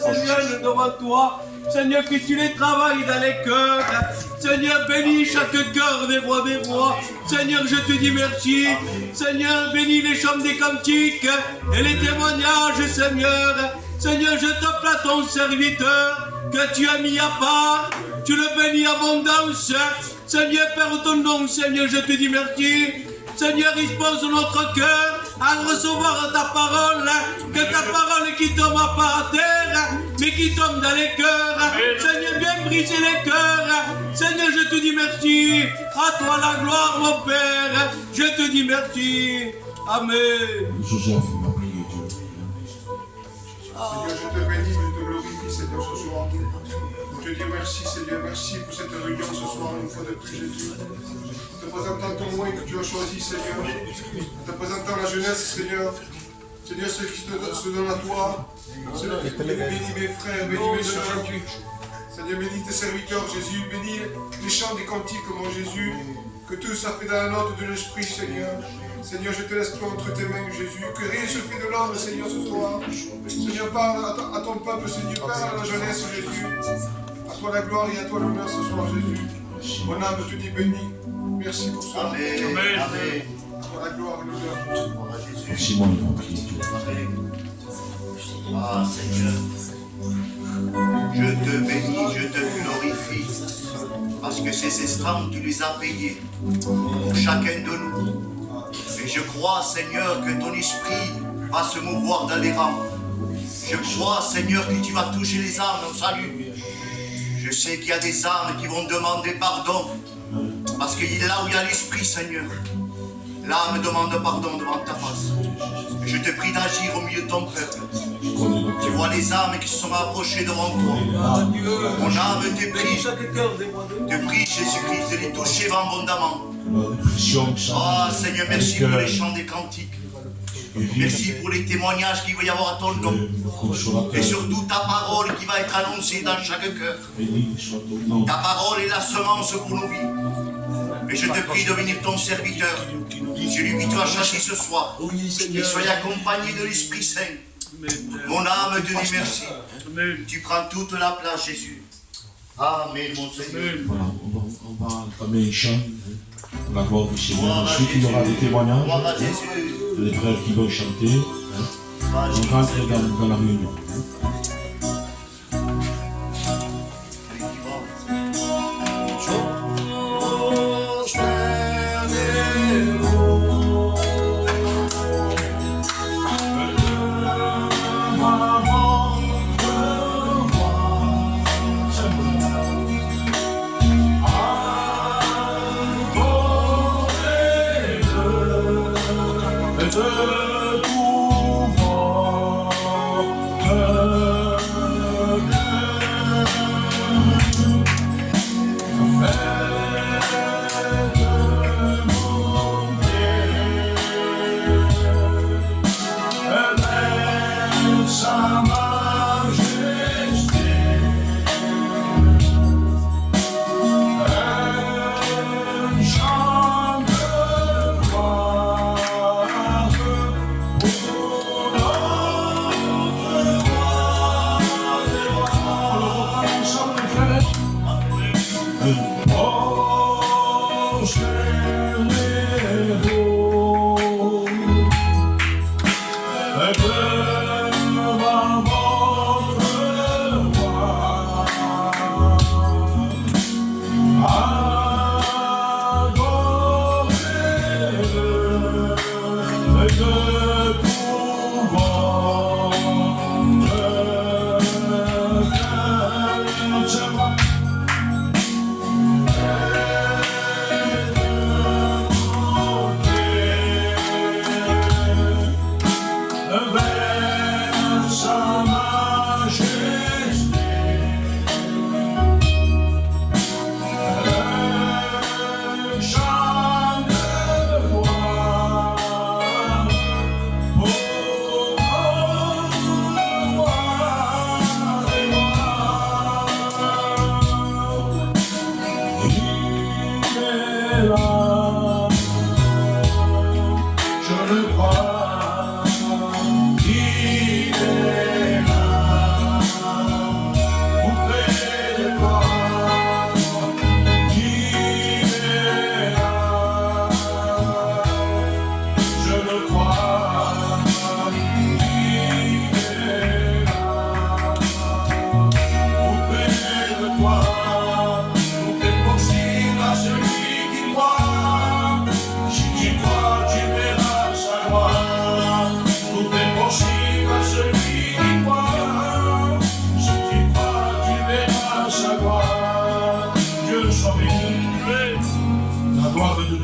Seigneur, devant toi. Seigneur, que tu les travailles dans les cœurs. Seigneur, bénis chaque cœur des rois. Seigneur, je te dis merci. Seigneur, bénis les chants des cantiques et les témoignages, Seigneur. Seigneur, je t'offre à ton serviteur que tu as mis à part. Tu le bénis abondance. Seigneur, Père, ton nom, Seigneur, je te dis merci. Seigneur, dispose notre cœur à recevoir ta parole, que ta parole qui tombe pas à terre, mais qui tombe dans les cœurs. Seigneur, viens briser les cœurs. Seigneur, je te dis merci. À toi la gloire, mon Père. Je te dis merci. Amen. Joseph m'a prié Dieu. Seigneur, je te bénis, je te glorifie, Seigneur, ce soir. Je te dis merci, Seigneur, merci pour cette réunion ce soir, une fois de plus, Jésus. Te présentant ton roi que tu as choisi, Seigneur. Te présentant la jeunesse, Seigneur. Seigneur, ceux qui se donnent à toi. Seigneur, bénis mes frères, bénis mes soeurs. Seigneur, bénis tes serviteurs, Jésus. Bénis les chants des cantiques, mon Jésus. Que tout ça fait dans la note de l'Esprit, Seigneur. Seigneur, je te laisse toi entre tes mains, Jésus. Que rien se fait de l'homme, Seigneur, ce soir. Seigneur, parle à ton peuple, Seigneur. Parle à la jeunesse, Jésus. À toi la gloire et à toi l'honneur ce soir, Jésus. Mon âme te dit béni. Merci pour ça. Amen. Amen. À toi la gloire et l'honneur. Simon m'a prié Dieu. Ah, Seigneur. Je te bénis, je te glorifie. Parce que ces estrades, tu les as payés pour chacun de nous. Et je crois, Seigneur, que ton esprit va se mouvoir dans les rangs. Je crois, Seigneur, que tu vas toucher les âmes au salut. Je sais qu'il y a des âmes qui vont demander pardon. Parce que là où il y a l'esprit, Seigneur, l'âme demande pardon devant ta face. Et je te prie d'agir au milieu de ton peuple. Tu vois les âmes qui se sont approchées devant toi. Mon âme te prie, Jésus-Christ, de les toucher abondamment. Ah, Seigneur, merci pour les chants des cantiques. Merci pour les témoignages qu'il va y avoir à ton nom. Et surtout ta parole qui va être annoncée dans chaque cœur. Ta parole est la semence pour nos vies. Et je te prie de venir ton serviteur, celui qui tu as cherché ce soir, qu'il soit accompagné de l'Esprit Saint. Mon âme te dit merci. Tu prends toute la place, Jésus. Amen, mon Seigneur. Voilà, on va entamer une chant pour la gloire du Seigneur. Ensuite, il y aura des témoignages, des frères qui vont chanter. On rentre dans la réunion.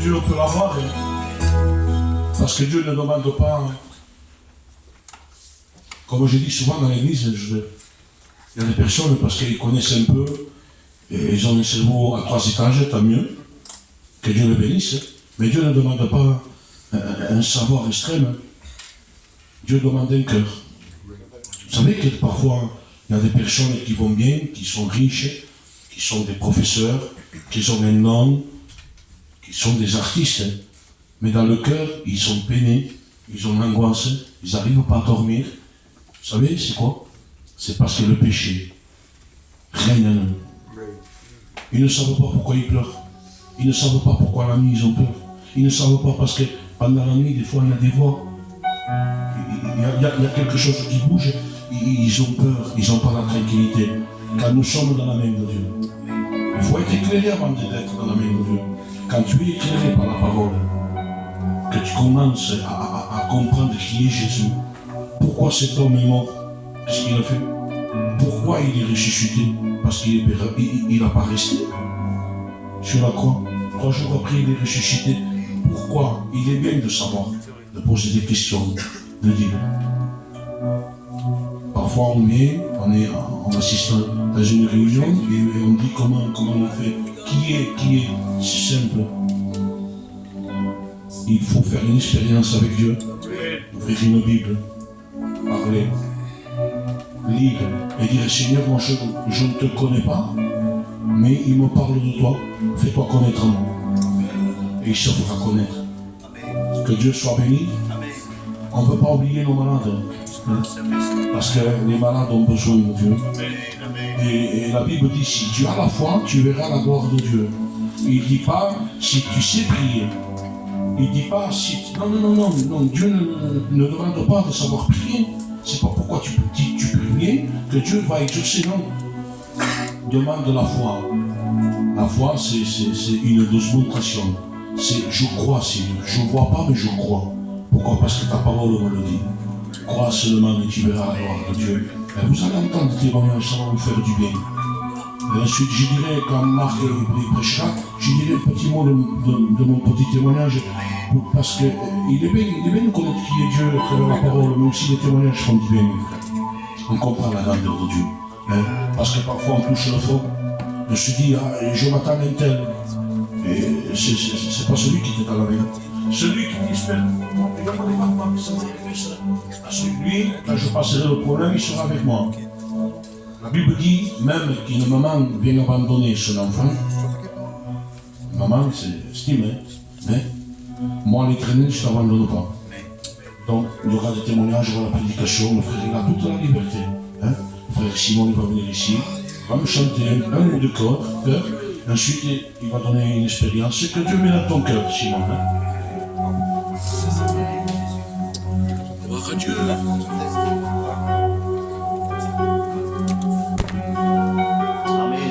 Dieu, on peut l'avoir. Parce que Dieu ne demande pas. Comme je dis souvent dans l'église, il y a des personnes, parce qu'ils connaissent un peu, et ils ont un cerveau à 3 étages, tant mieux, que Dieu le bénisse. Mais Dieu ne demande pas un savoir extrême. Dieu demande un cœur. Vous savez que parfois, il y a des personnes qui vont bien, qui sont riches, qui sont des professeurs, qui ont un nom, qui sont des artistes. Mais dans le cœur, ils sont peinés, ils ont l'angoisse, ils n'arrivent pas à dormir. Vous savez, c'est quoi? C'est parce que le péché règne en eux. Ils ne savent pas pourquoi ils pleurent. Ils ne savent pas pourquoi la nuit ils ont peur. Ils ne savent pas parce que pendant la nuit, des fois, il y a des voix. Il y a quelque chose qui bouge. Ils ont peur, ils n'ont pas la tranquillité. Quand nous sommes dans la main de Dieu, il faut être éclairé avant d'être dans la main de Dieu. Quand tu es éclairé par la parole, que tu commences à comprendre qui est Jésus, pourquoi cet homme est mort, qu'est-ce qu'il a fait, pourquoi il est ressuscité, parce qu'il n'a pas resté sur la croix. 3 jours après, il est ressuscité. Pourquoi? Il est bien de savoir, de poser des questions, de dire. Parfois on assiste dans une réunion et on dit comment on fait. Qui est c'est simple. Il faut faire une expérience avec Dieu, ouvrir une Bible, parler, lire et dire Seigneur, moi je ne te connais pas, mais il me parle de toi, fais-toi connaître moi. Et il se fera connaître. Que Dieu soit béni. On ne peut pas oublier nos malades. Parce que les malades ont besoin de Dieu. Et la Bible dit, si tu as la foi, tu verras la gloire de Dieu. Il ne dit pas, si tu sais prier. Il ne dit pas, si... Non. Dieu ne demande pas de savoir prier. C'est pas pourquoi tu peux prier que Dieu va exaucer. Non. Demande la foi. La foi, c'est une démonstration. C'est je crois, Seigneur. Je ne vois pas, mais je crois. Pourquoi? Parce que ta parole me le dit. Crois seulement et tu verras la gloire de Dieu. Et vous allez entendre des témoignages, ça va vous faire du bien. Et ensuite, je dirais, quand Marc prêchera, je dirais un petit mot de mon petit témoignage. Parce qu'il est bien de connaître qui est Dieu à travers la parole, mais aussi les témoignages font du bien, mes frères. On comprend la grandeur de Dieu. Parce que parfois on touche le fond. On se dit, je m'attends à un tel. Et c'est pas celui qui était à la main. Celui qui espère, lui, quand je passerai le problème, il sera avec moi. La Bible dit, même qu'une maman vient abandonner son enfant, maman, c'est estime, mais moi, l'Éternel, je ne t'abandonne pas. Donc, il y aura des témoignages, il y aura la prédication, le frère, il a toute la liberté. Le frère Simon, il va venir ici, il va me chanter un mot de cœur, ensuite, il va donner une expérience. C'est que Dieu met dans ton cœur, Simon. Gloire à Dieu. Amen.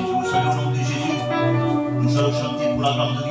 Je vous salue au nom de Jésus. Nous allons chanter pour la gloire de Dieu.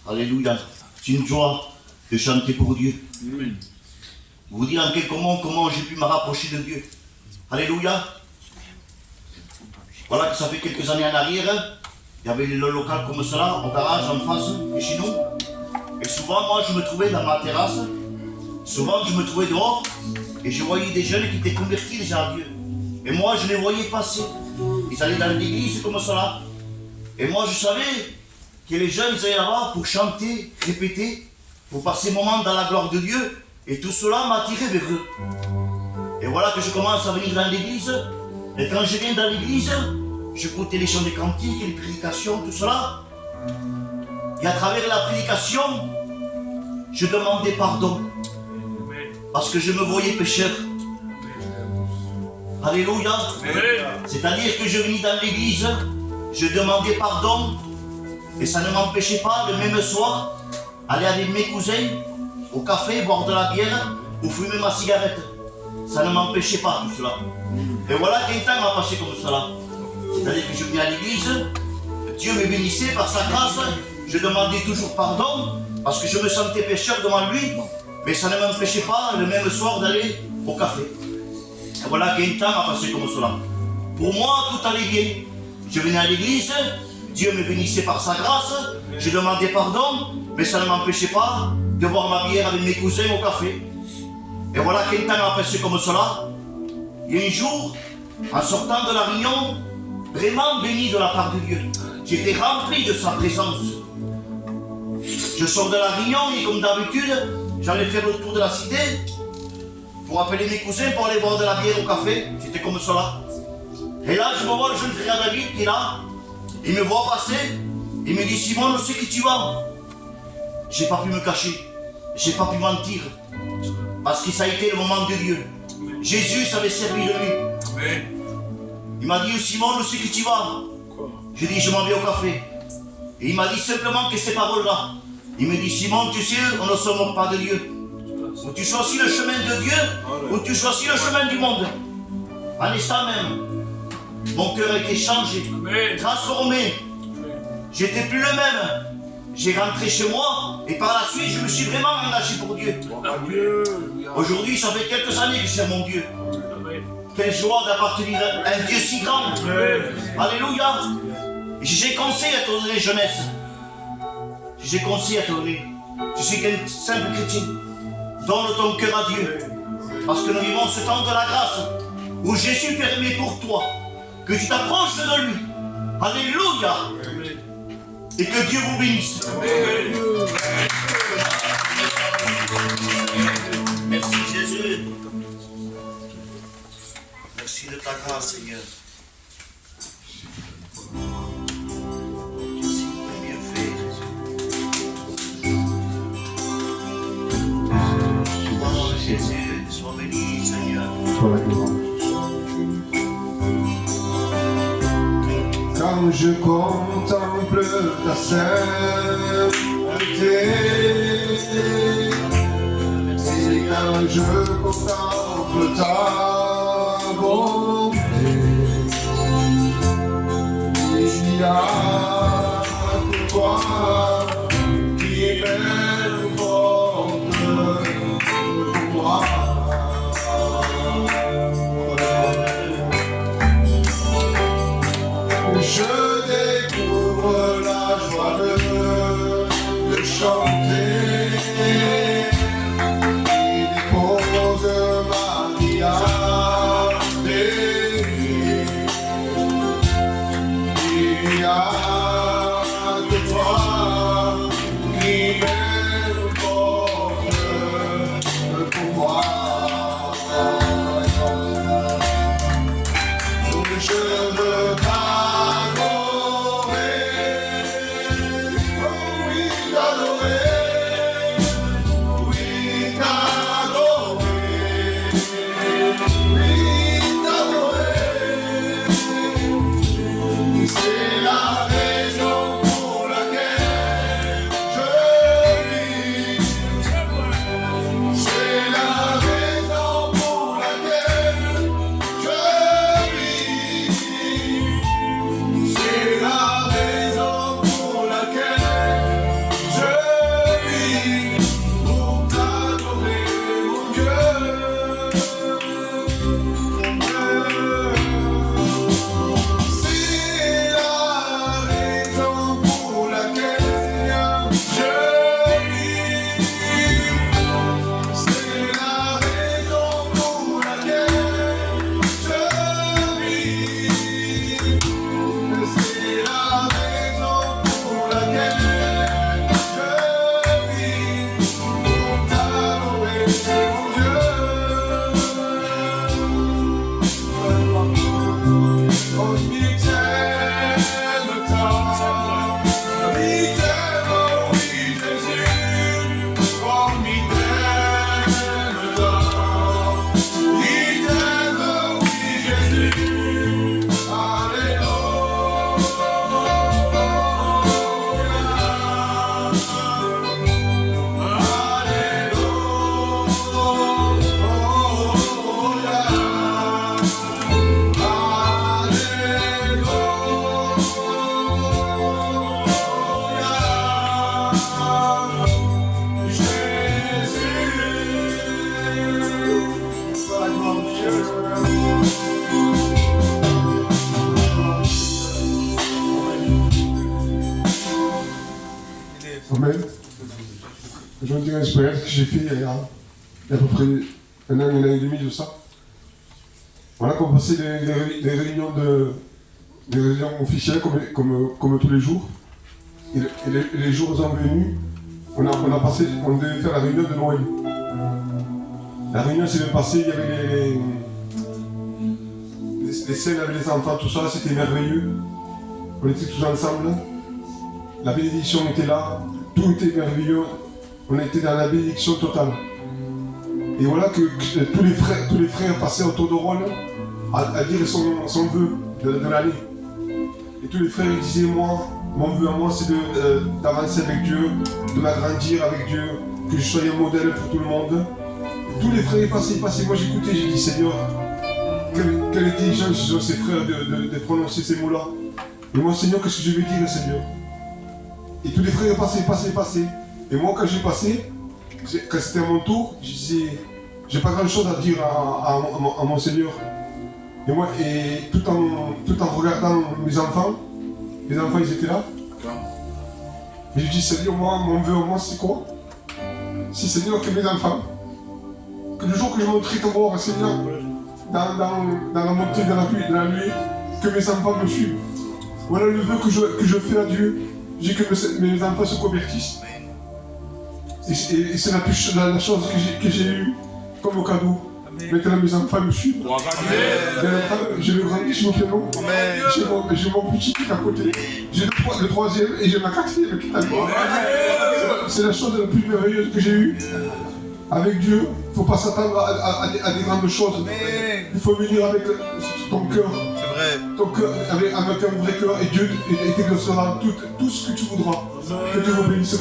Alléluia. C'est une joie de chanter pour Dieu. Vous dire en quelques mots comment j'ai pu me rapprocher de Dieu. Alléluia. Voilà que ça fait quelques années en arrière, il y avait le local comme cela, au garage en face de chez nous. Et souvent, moi, je me trouvais dans ma terrasse. Souvent, je me trouvais dehors et je voyais des jeunes qui étaient convertis déjà à Dieu. Et moi, je les voyais passer. Ils allaient dans l'église comme cela. Et moi, je savais que les jeunes, ils allaient là-bas pour chanter, répéter, pour passer un moment dans la gloire de Dieu. Et tout cela m'attirait vers eux. Et voilà que je commence à venir dans l'église. Et quand je viens dans l'église, j'écoutais les chants des cantiques, les prédications, tout cela. Et à travers la prédication, je demandais pardon. Parce que je me voyais pécheur. Alléluia. C'est-à-dire que je venais dans l'église, je demandais pardon. Et ça ne m'empêchait pas, le même soir, aller avec mes cousins au café, boire de la bière ou fumer ma cigarette. Ça ne m'empêchait pas tout cela. Et voilà qu'un temps m'a passé comme cela. C'est-à-dire que je venais à l'église, Dieu me bénissait par sa grâce, je demandais toujours pardon, parce que je me sentais pécheur devant lui, mais ça ne m'empêchait pas le même soir d'aller au café. Et voilà qu'un temps m'a passé comme cela. Pour moi, tout allait bien. Je venais à l'église, Dieu me bénissait par sa grâce, je demandais pardon, mais ça ne m'empêchait pas de boire ma bière avec mes cousins au café. Et voilà qu'un temps m'a passé comme cela. Et un jour, en sortant de la réunion, vraiment béni de la part de Dieu, j'étais rempli de sa présence. Je sors de la réunion et comme d'habitude, j'allais faire le tour de la cité pour appeler mes cousins pour aller boire de la bière au café. J'étais comme cela. Et là, je me vois le jeune frère David qui est là. Il me voit passer. Il me dit, Simon, où c'est que tu vas? J'ai pas pu me cacher. J'ai pas pu mentir. Parce que ça a été le moment de Dieu. Jésus s'avait servi de lui. Il m'a dit, Simon, où c'est que tu vas? J'ai dit, je m'en vais au café. Et il m'a dit simplement que ces paroles-là. Il me dit, Simon, tu sais, on ne se moque pas de Dieu. Ou tu choisis le chemin de Dieu, ou tu choisis le chemin du monde. En instant même, mon cœur a été changé, transformé. J'étais plus le même. J'ai rentré chez moi, et par la suite, je me suis vraiment engagé pour Dieu. Aujourd'hui, ça fait quelques années que je sers mon Dieu. Quelle joie d'appartenir à un Dieu si grand. Alléluia. J'ai conseillé à te donner jeunesse. J'ai conseillé à te donner. Je suis qu'un simple chrétien. Donne ton cœur à Dieu. Parce que nous vivons ce temps de la grâce où Jésus permet pour toi que tu t'approches de lui. Alléluia. Et que Dieu vous bénisse. Merci Jésus. Merci de ta grâce, Seigneur. Merci de ton bienfait, Jésus. Jésus, sois béni, Seigneur. Sois la gloire. Quand je contemple ta sainteté, et quand je contemple ta bonté, il y a que toi qui m'importe pour moi. Je découvre la joie de chanter et dépose ma vie à tes pieds. Il y a vais vous dire une expérience que j'ai fait il y a à peu près un an et demi de ça. On a commencé les réunions officielles comme tous les jours. Et les jours sont venus, on devait faire la réunion de Noël. La réunion s'est bien passée, il y avait les scènes avec les enfants, tout ça, c'était merveilleux. On était tous ensemble. La bénédiction était là, tout était merveilleux. On était dans la bénédiction totale. Et voilà que tous les frères passaient autour de Rôle à dire son vœu de l'année. Et tous les frères ils disaient, mon vœu à moi c'est d'avancer avec Dieu, de m'agrandir avec Dieu, que je sois un modèle pour tout le monde. Et tous les frères ils passaient, moi j'écoutais, j'ai dit Seigneur, quelle intelligence ont ces frères de prononcer ces mots-là. Et moi Seigneur, qu'est-ce que je vais dire Seigneur? Et tous les frères passaient. Et moi quand j'ai passé, quand c'était à mon tour, je disais, j'ai pas grand chose à dire à mon Seigneur. Et moi, tout en regardant mes enfants ils étaient là. Et je dis Seigneur, mon vœu à moi c'est quoi? C'est Seigneur que mes enfants, que le jour que je monterai ton bord, Seigneur, dans la montée de la nuit, que mes enfants me suivent. Voilà le vœu que je fais à Dieu. J'ai que mes enfants se convertissent. Et c'est la chose que j'ai eue comme cadeau. Maintenant mes enfants me suivent. J'ai le grand sur le piano. J'ai mon petit qui est à côté. J'ai le troisième et j'ai ma quatrième qui est à moi. C'est la chose la plus merveilleuse que j'ai eue. Avec Dieu, il ne faut pas s'attendre à des grandes choses. Il faut venir avec ton cœur. Ton cœur, avec un vrai cœur, et Dieu t'exaucera tout ce que tu voudras. Que Dieu vous bénisse.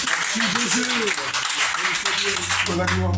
Merci Jésus. Pour la gloire.